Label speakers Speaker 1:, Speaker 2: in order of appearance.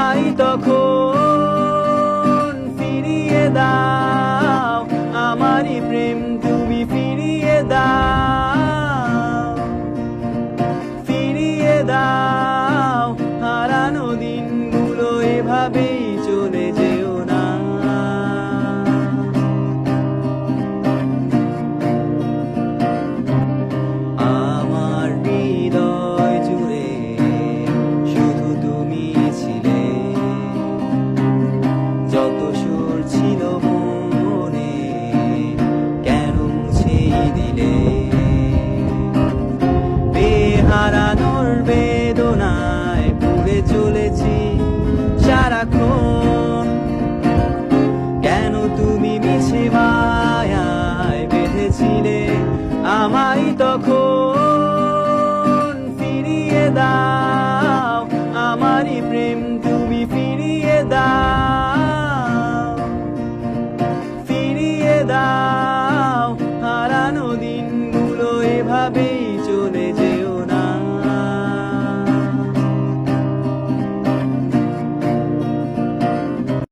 Speaker 1: আমায় তখন ফিরিয়ে দাও, আমারই প্রেম তুমি ফিরিয়ে দাও, ফিরিয়ে দাও। হারানো দিনগুলো এভাবেই চলে যেও না। আমার হৃদয় জুড়ে শুধু তুমি ছিলে, যত সুর ছিল মনে কেন মুছে দিলে। হারানোর বেদনায় পুড়ে চলেছি সারাক্ষণ, কেন তুমি মিছে মায়ায় বেঁধেছিলে আমায় তখন ফিরিয়ে দাও, আমারই প্রেম তুমি ফিরিয়ে দাও, ফিরিয়ে দাও।